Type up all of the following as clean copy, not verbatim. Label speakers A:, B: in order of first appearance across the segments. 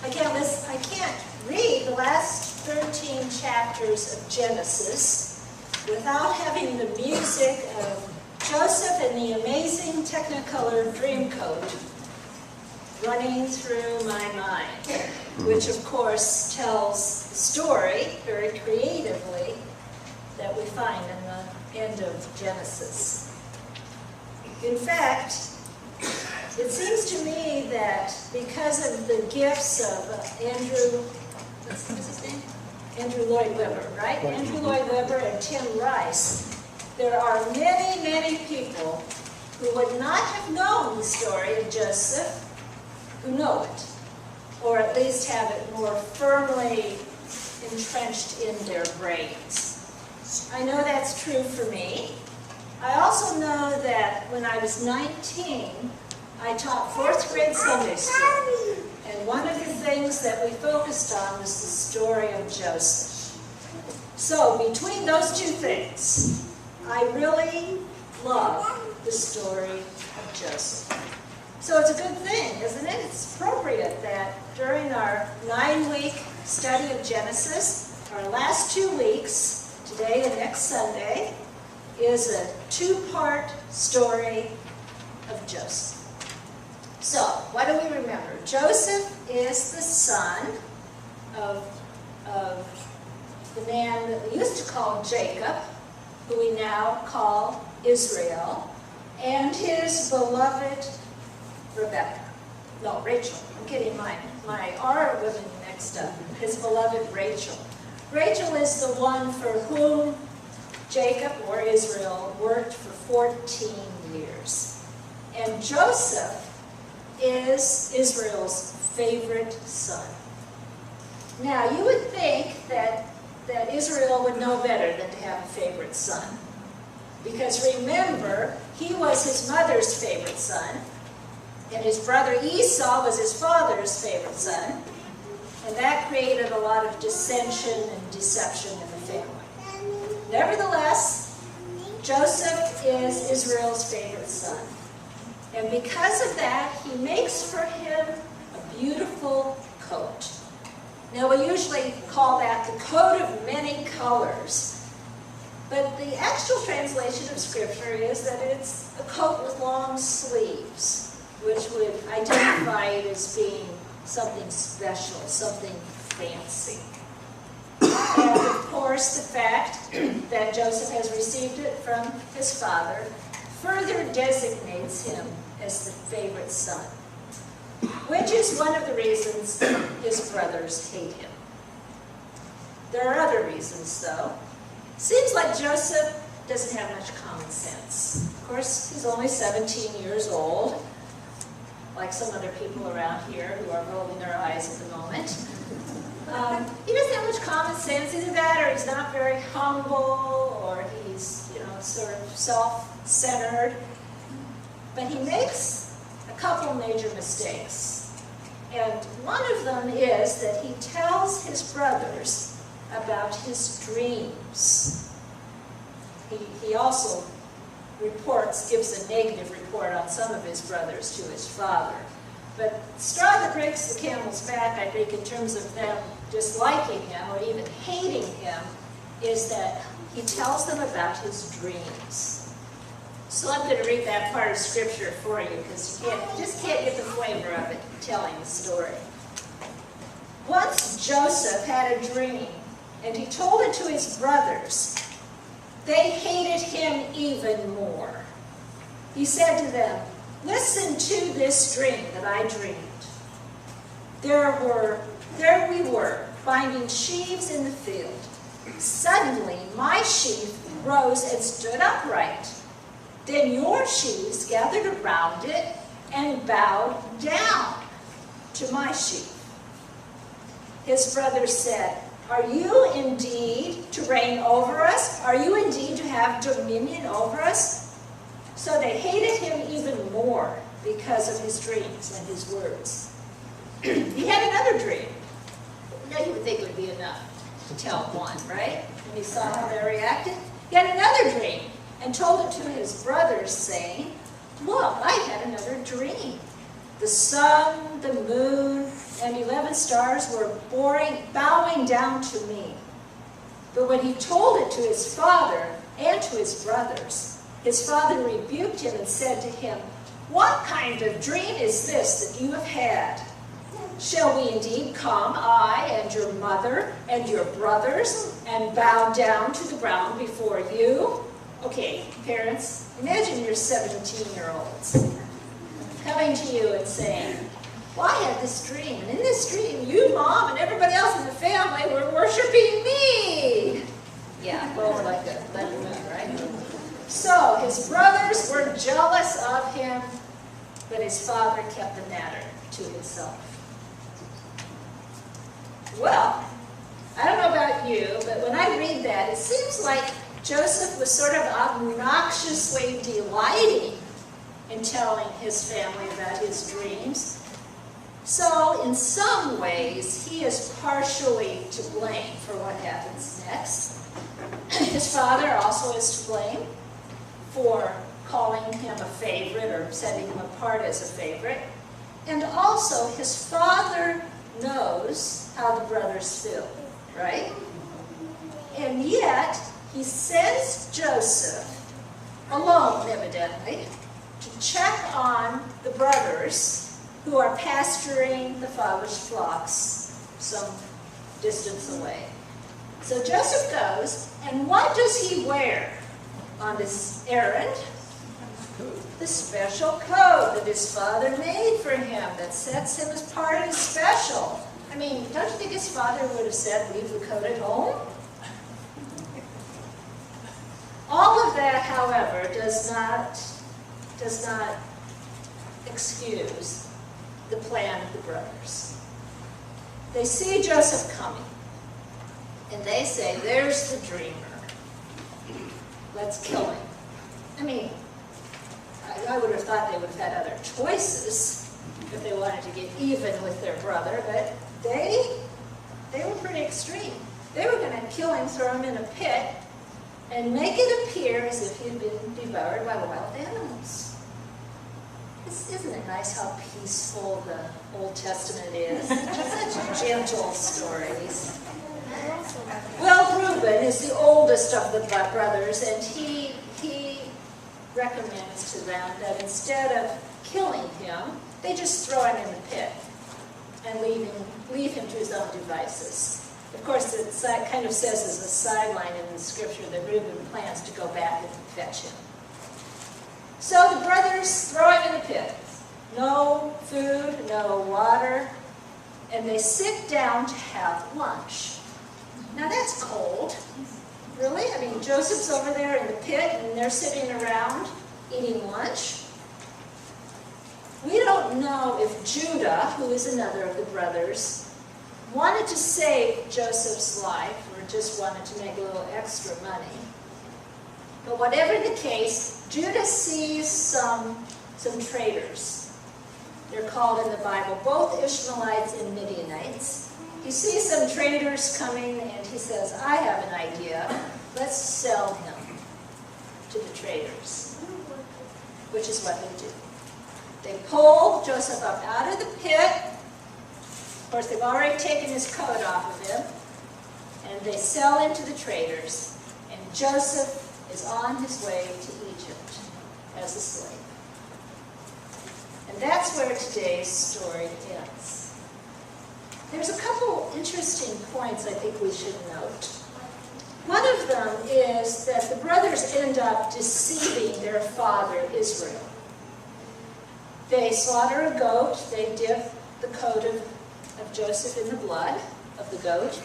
A: I can't read the last 13 chapters of Genesis without having the music of Joseph and the amazing Technicolor Dreamcoat running through my mind, which of course tells the story very creatively that we find in the end of Genesis. In fact, it seems to me that because of the gifts of what's his name? Andrew Lloyd Webber, right? Andrew Lloyd Webber and Tim Rice, there are many, many people who would not have known the story of Joseph who know it, or at least have it more firmly entrenched in their brains. I know that's true for me. I also know that when I was 19, I taught 4th grade Sunday school, and one of the things that we focused on was the story of Joseph. So between those two things, I really love the story of Joseph. So it's a good thing, isn't it? It's appropriate that during our 9-week study of Genesis, our last 2 weeks, today and next Sunday, is a 2-part story of Joseph. So, what do we remember? Joseph is the son of the man that we used to call Jacob, who we now call Israel, and his beloved Rebecca. No, Rachel. I'm getting my R women mixed up. His beloved Rachel. Rachel is the one for whom Jacob, or Israel, worked for 14 years. And Joseph is Israel's favorite son. Now, you would think that Israel would know better than to have a favorite son. Because remember, he was his mother's favorite son, and his brother Esau was his father's favorite son, and that created a lot of dissension and deception in the family. Nevertheless, Joseph is Israel's favorite son. And because of that, he makes for him a beautiful coat. Now, we usually call that the coat of many colors. But the actual translation of Scripture is that it's a coat with long sleeves, which would identify it as being something special, something fancy. And of course, the fact that Joseph has received it from his father further designates him as the favorite son, which is one of the reasons his brothers hate him. There are other reasons, though. Seems like Joseph doesn't have much common sense. Of course, he's only 17 years old, like some other people around here who are rolling their eyes at the moment. He doesn't have much common sense. Either that, or he's not very humble, or he's, sort of self-centered. But he makes a couple major mistakes. And one of them is that he tells his brothers about his dreams. He also gives a negative report on some of his brothers to his father. But the straw that breaks the camel's back, I think, in terms of them disliking him or even hating him, is that he tells them about his dreams. So I'm going to read that part of Scripture for you, because you just can't get the flavor of it telling the story. Once Joseph had a dream, and he told it to his brothers. They hated him even more. He said to them, "Listen to this dream that I dreamed. There we were, binding sheaves in the field. Suddenly my sheaf rose and stood upright. Then your sheaves gathered around it and bowed down to my sheaf." His brothers said, "Are you indeed to reign over us? Are you indeed to have dominion over us?" So they hated him even more because of his dreams and his words. He had another dream. Now you would think it would be enough to tell one, right? And he saw how they reacted. He had another dream and told it to his brothers, saying, "Look, I had another dream. The sun, the moon, and 11 stars were bowing down to me. But when he told it to his father and to his brothers, his father rebuked him and said to him, "What kind of dream is this that you have had? Shall we indeed come, I and your mother and your brothers, and bow down to the ground before you?" Okay, parents, imagine your 17-year-olds coming to you and saying, "Well, I had this dream, and in this dream, you, Mom, and everybody else in the family were worshiping me." Yeah, well, like a letter, right? So his brothers were jealous of him, but his father kept the matter to himself. Well, I don't know about you, but when I read that, it seems like Joseph was sort of obnoxiously delighting in telling his family about his dreams. So, in some ways, he is partially to blame for what happens next. His father also is to blame for calling him a favorite or setting him apart as a favorite. And also, his father knows how the brothers feel, right? And yet, he sends Joseph, alone evidently, to check on the brothers who are pasturing the father's flocks some distance away. So Joseph goes, and what does he wear on this errand? The special coat that his father made for him that sets him apart and special. I mean, don't you think his father would have said, "Leave the coat at home"? All of that, however, does not excuse the plan of the brothers. They see Joseph coming, and they say, "There's the dreamer. Let's kill him." I mean, I would have thought they would have had other choices if they wanted to get even with their brother, but they were pretty extreme. They were going to kill him, throw him in a pit, and make it appear as if he had been devoured by wild animals. Isn't it nice how peaceful the Old Testament is? Such gentle stories. Well, Reuben is the oldest of the brothers, and he recommends to them that instead of killing him, they just throw him in the pit and leave him to his own devices. Of course, it kind of says as a sideline in the scripture that Reuben plans to go back and fetch him. So the brothers throw him in the pit. No food, no water, and they sit down to have lunch. Now that's cold. Really? I mean, Joseph's over there in the pit, and they're sitting around eating lunch. We don't know if Judah, who is another of the brothers, wanted to save Joseph's life or just wanted to make a little extra money. But whatever the case, Judah sees some traders. They're called in the Bible both Ishmaelites and Midianites. He sees some traders coming and he says, "I have an idea. Let's sell him to the traders," which is what they do. They pull Joseph up out of the pit. Of course, they've already taken his coat off of him, and they sell him to the traders, and Joseph is on his way to Egypt as a slave. And that's where today's story ends. There's a couple interesting points I think we should note. One of them is that the brothers end up deceiving their father Israel. They slaughter a goat, they dip the coat of Joseph in the blood of the goat,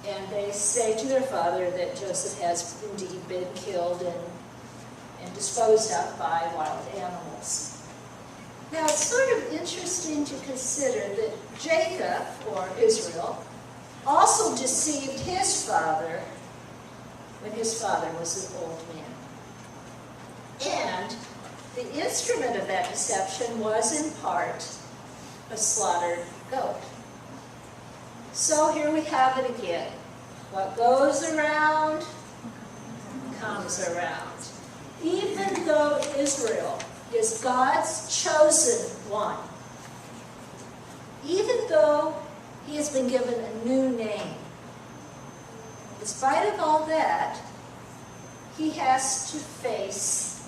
A: and they say to their father that Joseph has indeed been killed and disposed of by wild animals. Now, it's sort of interesting to consider that Jacob, or Israel, also deceived his father when his father was an old man. And the instrument of that deception was, in part, a slaughtered goat. So here we have it again. What goes around comes around. Even though Israel is God's chosen one, even though he has been given a new name. In spite of all that, he has to face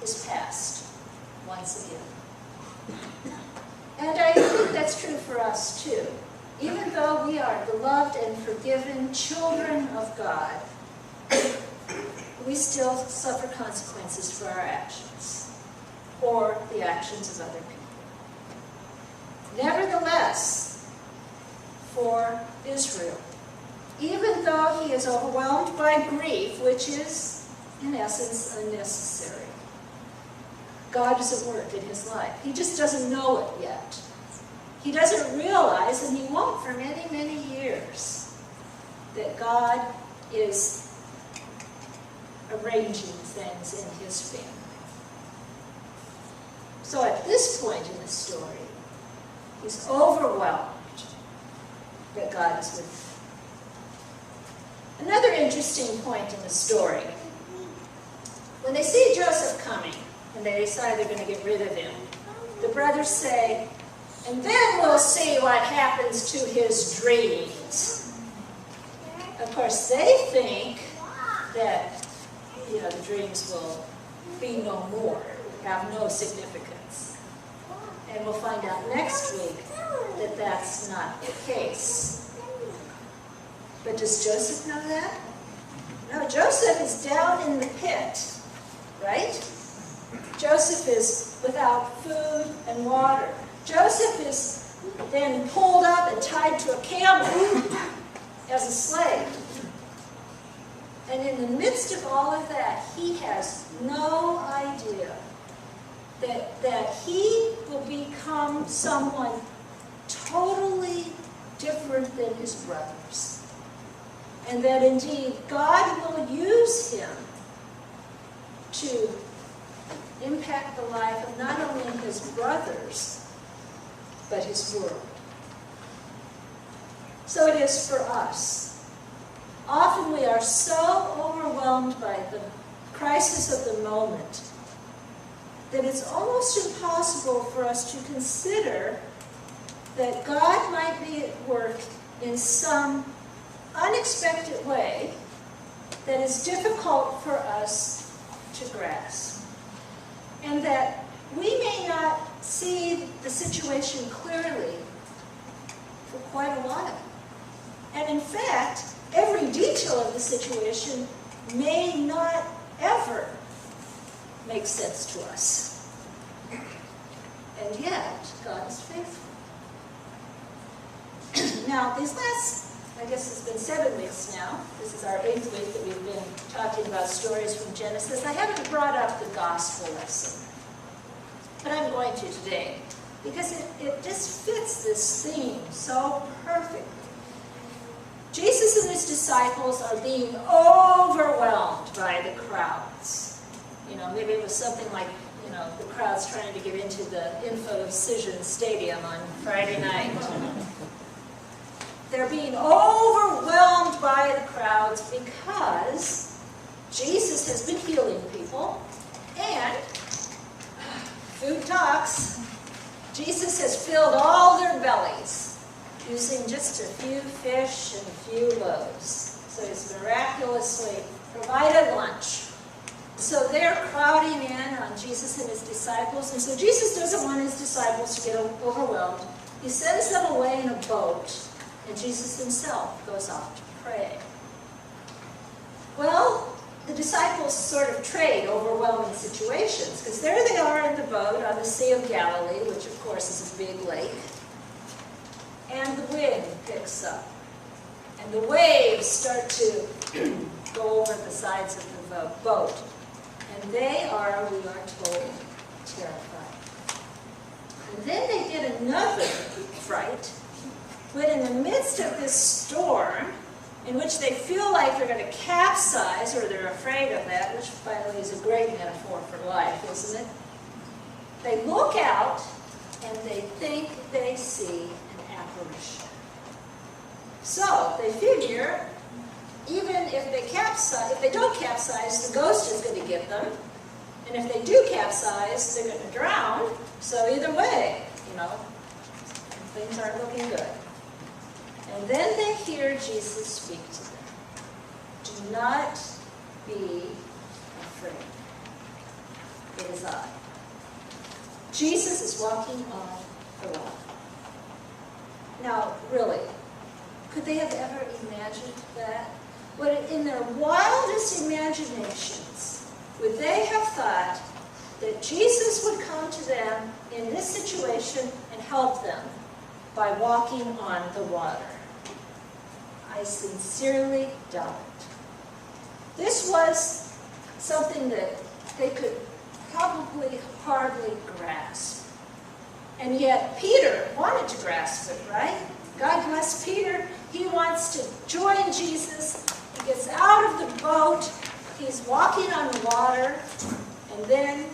A: his past once again. And I think that's true for us too. Even though we are beloved and forgiven children of God, we still suffer consequences for our actions or the actions of other people. Nevertheless, for Israel, even though he is overwhelmed by grief, which is, in essence, unnecessary, God is at work in his life. He just doesn't know it yet. He doesn't realize, and he won't for many, many years, that God is arranging things in his family. So at this point in the story, he's overwhelmed that God is with him. Another interesting point in the story, when they see Joseph coming, and they decide they're going to get rid of him, the brothers say, and then we'll see what happens to his dreams. Of course, they think that, the dreams will be no more, have no significance. And we'll find out next week that that's not the case. But does Joseph know that? No, Joseph is down in the pit, right? Joseph is without food and water. Joseph is then pulled up and tied to a camel as a slave. And in the midst of all of that, he has no idea that he will become someone totally different than his brothers. And that indeed God will use him to impact the life of not only his brothers, but his world. So it is for us. Often we are so overwhelmed by the crisis of the moment that it's almost impossible for us to consider that God might be at work in some unexpected way that is difficult for us to grasp. And that we may not see the situation clearly for quite a while. And in fact, every detail of the situation may not ever make sense to us. And yet, God is faithful. Now, these last, I guess it's been 7 weeks now. This is our 8th week that we've been talking about stories from Genesis. I haven't brought up the gospel lesson, but I'm going to today because it just fits this theme so perfectly. Jesus and his disciples are being overwhelmed by the crowds. Maybe it was something like, the crowds trying to get into the Infocision Stadium on Friday night. They're being overwhelmed by the crowds because Jesus has been healing people, and food talks. Jesus has filled all their bellies using just a few fish and a few loaves. So he's miraculously provided lunch. So they're crowding in on Jesus and his disciples, and so Jesus doesn't want his disciples to get overwhelmed. He sends them away in a boat, and Jesus himself goes off to pray. Well, the disciples sort of trade overwhelming situations, because there they are in the boat on the Sea of Galilee, which of course is a big lake, and the wind picks up, and the waves start to go over the sides of the boat, and they are, we are told, terrified. And then they get another fright, when in the midst of this storm, in which they feel like they're going to capsize, or they're afraid of that, which, by the way, is a great metaphor for life, isn't it? They look out, and they think they see an apparition. So, they figure, even if they don't capsize, the ghost is going to get them, and if they do capsize, they're going to drown, so either way, Things aren't looking good. And then they hear Jesus speak to them. Do not be afraid. It is I. Jesus is walking on the water. Now, really, could they have ever imagined that? Would, in their wildest imaginations, would they have thought that Jesus would come to them in this situation and help them by walking on the water? I sincerely doubt it. This was something that they could probably hardly grasp. And yet Peter wanted to grasp it, right? God bless Peter. He wants to join Jesus. He gets out of the boat. He's walking on the water. And then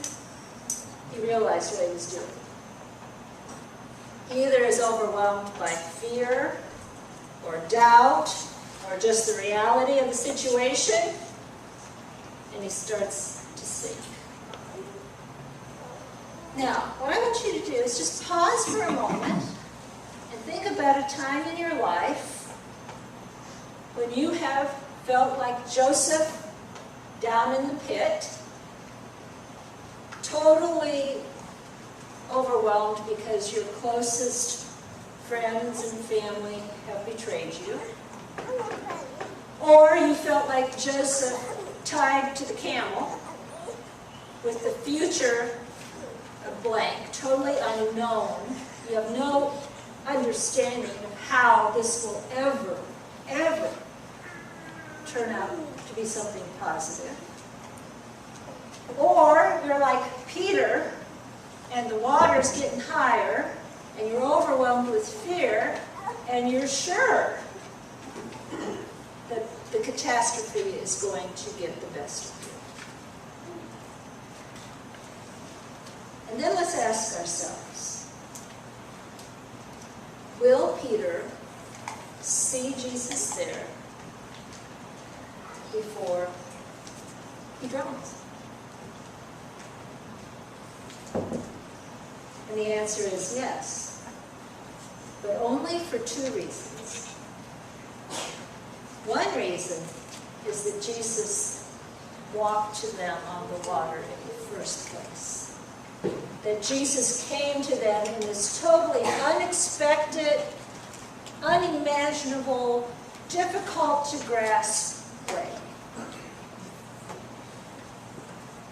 A: he realized what he was doing. He either is overwhelmed by fear or doubt or just the reality of the situation, and he starts to sink. Now, what I want you to do is just pause for a moment and think about a time in your life when you have felt like Joseph down in the pit, totally overwhelmed because your closest friends and family have betrayed you. Or you felt like Joseph tied to the camel with the future a blank, totally unknown. You have no understanding of how this will ever turn out to be something positive. Or you're like Peter, and the water's getting higher, and you're overwhelmed with fear, and you're sure that the catastrophe is going to get the best of you. And then let's ask ourselves, will Peter see Jesus there before he drowns? And the answer is yes, but only for two reasons. One reason is that Jesus walked to them on the water in the first place. That Jesus came to them in this totally unexpected, unimaginable, difficult to grasp way.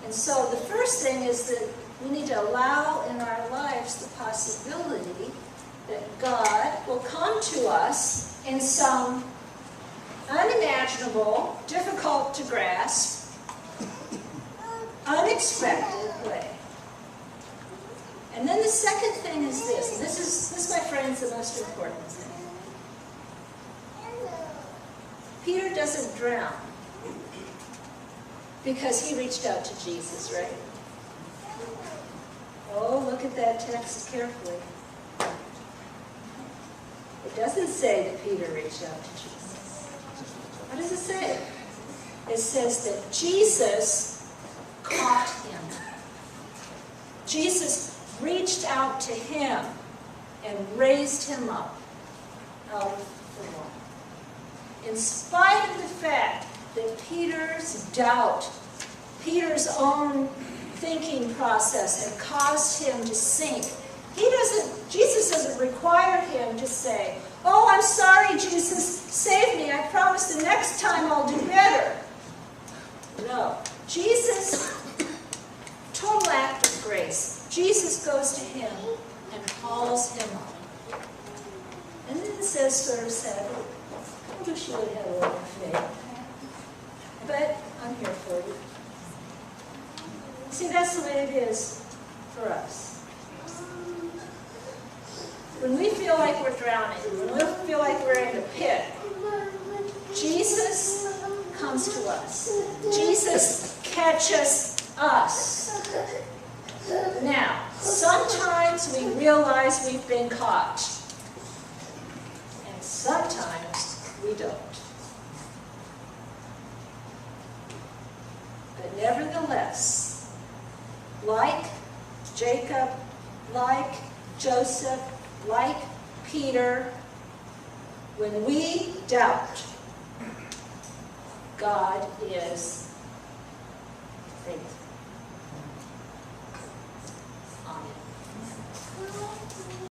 A: And so the first thing is that we need to allow in our lives the possibility that God will come to us in some unimaginable, difficult to grasp, unexpected way. And then the second thing is this, and this, my friends, the most important thing. Peter doesn't drown because he reached out to Jesus, right? Oh, look at that text carefully. It doesn't say that Peter reached out to Jesus. What does it say? It says that Jesus caught him. Jesus reached out to him and raised him up out of the water. In spite of the fact that Peter's doubt, Peter's own thinking process had caused him to sink, Jesus doesn't require him to say, "Oh, I'm sorry, Jesus, save me. I promise the next time I'll do better." No. Jesus, total act of grace. Jesus goes to him and hauls him up. And then it says sort of sadly, I wish you would have a little more faith. But I'm here for you. See, that's the way it is for us. When we feel like we're drowning, when we feel like we're in the pit, Jesus comes to us. Jesus catches us. Now, sometimes we realize we've been caught, and sometimes we don't. But nevertheless, like Jacob, like Joseph, like Peter, when we doubt, God is faithful.